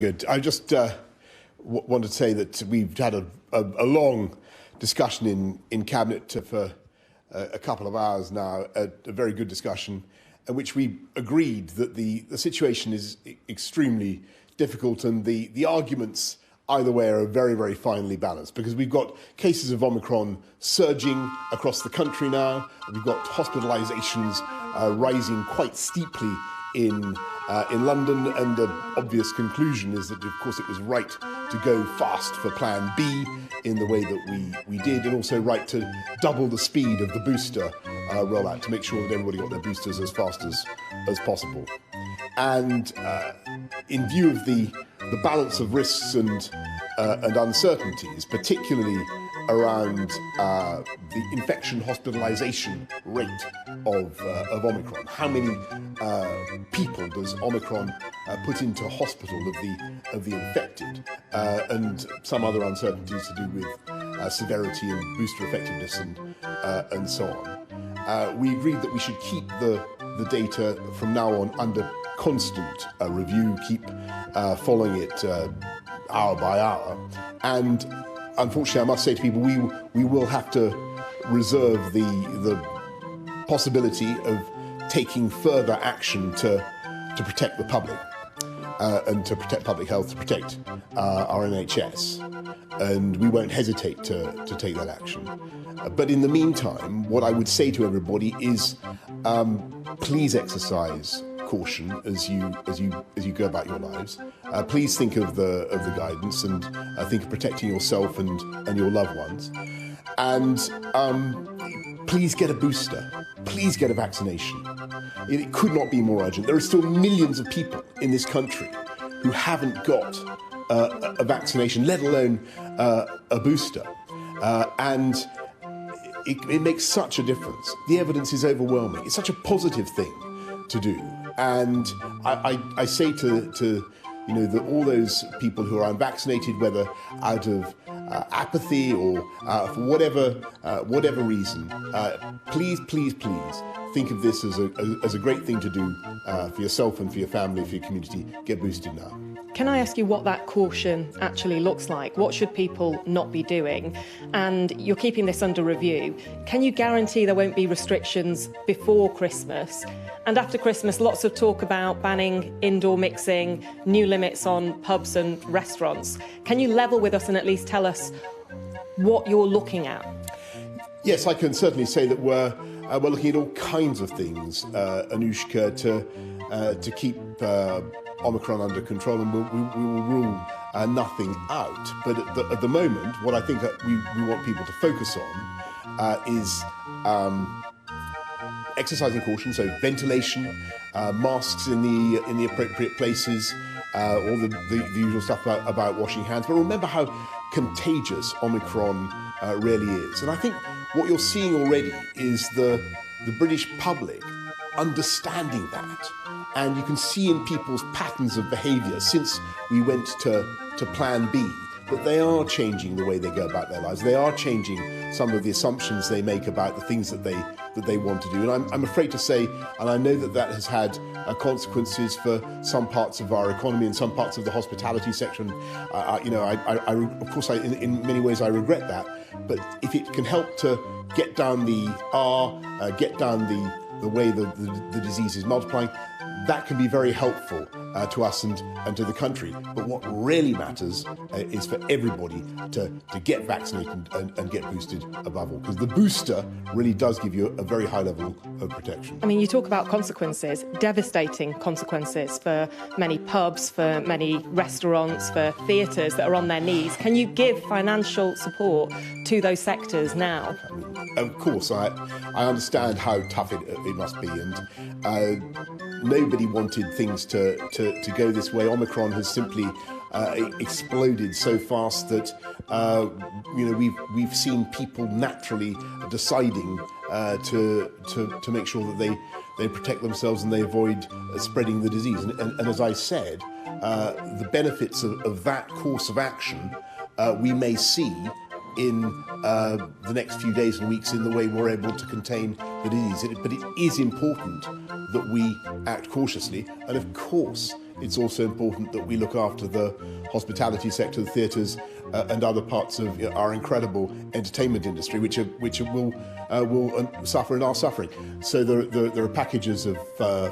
Good. I just wanted to say that we've had a long discussion in Cabinet for a couple of hours now, a very good discussion, in which we agreed that the situation is extremely difficult and the arguments either way are very, very finely balanced, because we've got cases of Omicron surging across the country now. We've got hospitalisations rising quite steeply in London, and the obvious conclusion is that, of course, it was right to go fast for Plan B in the way that we did, and also right to double the speed of the booster rollout to make sure that everybody got their boosters as fast as possible. And in view of the balance of risks and uncertainties, particularly around the infection hospitalisation rate of Omicron. How many people does Omicron put into hospital of the infected, and some other uncertainties to do with severity and booster effectiveness and so on. We agreed that we should keep the data from now on under constant review, keep following it hour by hour, and unfortunately, I must say to people, we will have to reserve the possibility of taking further action to protect the public and to protect public health, to protect our NHS, and we won't hesitate to take that action. But in the meantime, what I would say to everybody is, please exercise caution as you go about your lives. Please think of the guidance and think of protecting yourself and your loved ones. And please get a booster. Please get a vaccination. It could not be more urgent. There are still millions of people in this country who haven't got a vaccination, let alone a booster. And it makes such a difference. The evidence is overwhelming. It's such a positive thing to do. And I say to all those people who are unvaccinated, whether out of apathy or for whatever reason, please think of this as a great thing to do for yourself and for your family, for your community. Get boosted now. Can I ask you what that caution actually looks like? What should people not be doing? And you're keeping this under review. Can you guarantee there won't be restrictions before Christmas? And after Christmas, lots of talk about banning indoor mixing, new limits on pubs and restaurants. Can you level with us and at least tell us what you're looking at? Yes, I can certainly say that we're looking at all kinds of things, Anushka, to keep Omicron under control, and we will rule nothing out. But at the moment, what I think that we want people to focus on is exercising caution, so ventilation, masks in the appropriate places, all the usual stuff about washing hands. But remember how contagious Omicron really is. And I think what you're seeing already is the British public understanding that. And you can see in people's patterns of behaviour since we went to Plan B that they are changing the way they go about their lives. They are changing some of the assumptions they make about the things that they want to do. And I'm afraid to say, and I know that has had consequences for some parts of our economy and some parts of the hospitality sector. Of course, in many ways, I regret that. But if it can help to get down the R, get down the way the disease is multiplying, that can be very helpful to us and to the country. But what really matters is for everybody to get vaccinated and get boosted above all, because the booster really does give you a very high level of protection. I mean, you talk about consequences, devastating consequences for many pubs, for many restaurants, for theatres that are on their knees. Can you give financial support to those sectors now? I mean, of course, I understand how tough it must be, and nobody wanted things to go this way. Omicron has simply exploded so fast that we've seen people naturally deciding to make sure that they protect themselves and they avoid spreading the disease. And as I said, the benefits of that course of action we may see in the next few days and weeks in the way we're able to contain the disease. But it is important that we act cautiously. And of course, it's also important that we look after the hospitality sector, the theatres, and other parts of our incredible entertainment industry, which will suffer and are suffering. So there are packages of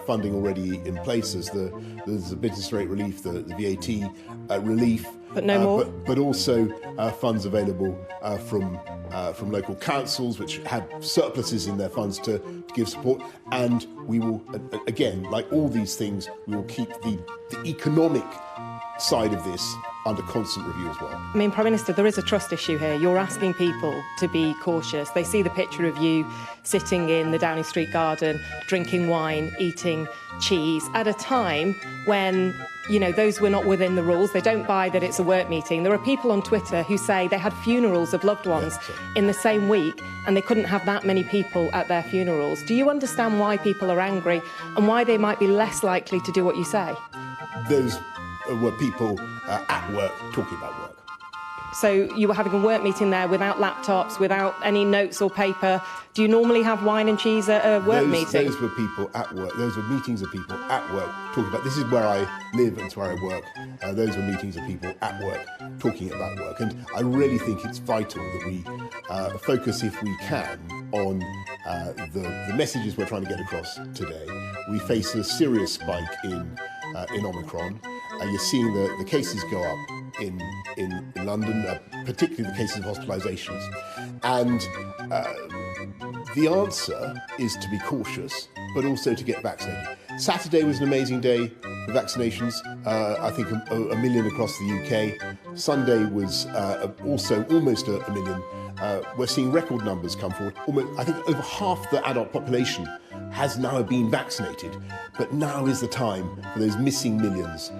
funding already in place. There's the business rate relief, the VAT relief, but no more. But also funds available from local councils, which have surpluses in their funds to give support. And we will, again, like all these things, we will keep the economic side of this under constant review as well. I mean, Prime Minister, there is a trust issue here. You're asking people to be cautious. They see the picture of you sitting in the Downing Street garden, drinking wine, eating cheese, at a time when, you know, those were not within the rules. They don't buy that it's a work meeting. There are people on Twitter who say they had funerals of loved ones in the same week and they couldn't have that many people at their funerals. Do you understand why people are angry and why they might be less likely to do what you say? Those were people at work talking about work. So you were having a work meeting there without laptops, without any notes or paper. Do you normally have wine and cheese at a work meeting? Those were people at work. Those were meetings of people at work talking about, this is where I live and it's where I work. Those were meetings of people at work talking about work. And I really think it's vital that we focus, if we can, on the messages we're trying to get across today. We face a serious spike in Omicron. You're seeing the cases go up in London, particularly the cases of hospitalisations. And the answer is to be cautious, but also to get vaccinated. Saturday was an amazing day for vaccinations. I think a million across the UK. Sunday was also almost a million. We're seeing record numbers come forward. I think over half the adult population has now been vaccinated. But now is the time for those missing millions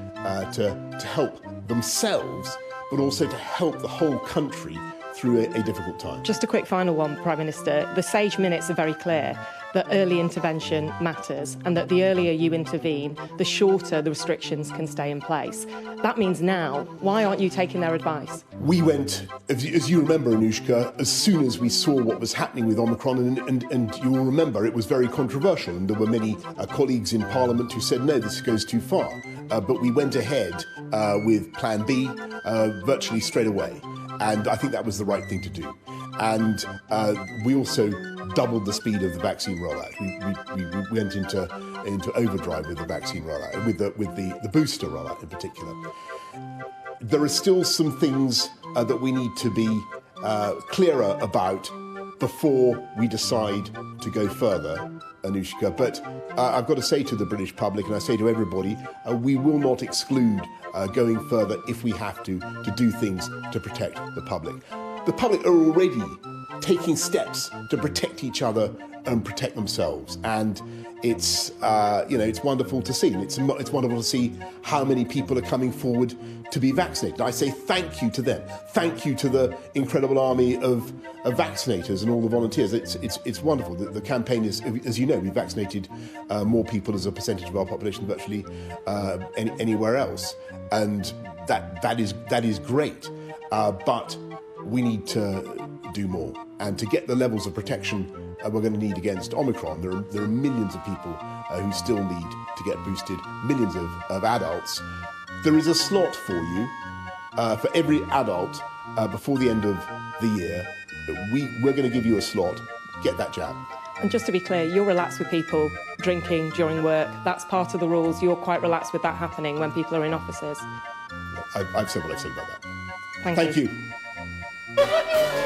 to help themselves, but also to help the whole country through a difficult time. Just a quick final one, Prime Minister. The SAGE minutes are very clear that early intervention matters and that the earlier you intervene, the shorter the restrictions can stay in place. That means now, why aren't you taking their advice? We went, as you remember, Anushka, as soon as we saw what was happening with Omicron, and you will remember it was very controversial, and there were many colleagues in Parliament who said, no, this goes too far. But we went ahead with Plan B virtually straight away. And I think that was the right thing to do. And we also doubled the speed of the vaccine rollout. We went into overdrive with the vaccine rollout, with the booster rollout in particular. There are still some things that we need to be clearer about before we decide to go further, Anushka. But I've got to say to the British public, and I say to everybody, we will not exclude going further if we have to do things to protect the public. The public are already taking steps to protect each other and protect themselves, and it's it's wonderful to see. And it's wonderful to see how many people are coming forward to be vaccinated. I say thank you to them. Thank you to the incredible army of vaccinators and all the volunteers. It's wonderful. The campaign is, as you know, we vaccinated more people as a percentage of our population than virtually anywhere else, and that is great. But we need to do more, and to get the levels of protection we're going to need against Omicron. There are millions of people who still need to get boosted, millions of adults. There is a slot for you for every adult before the end of the year. We're going to give you a slot. Get that jab. And just to be clear, you're relaxed with people drinking during work. That's part of the rules. You're quite relaxed with that happening when people are in offices. I've said what I've said about that. Thank you. Thank you.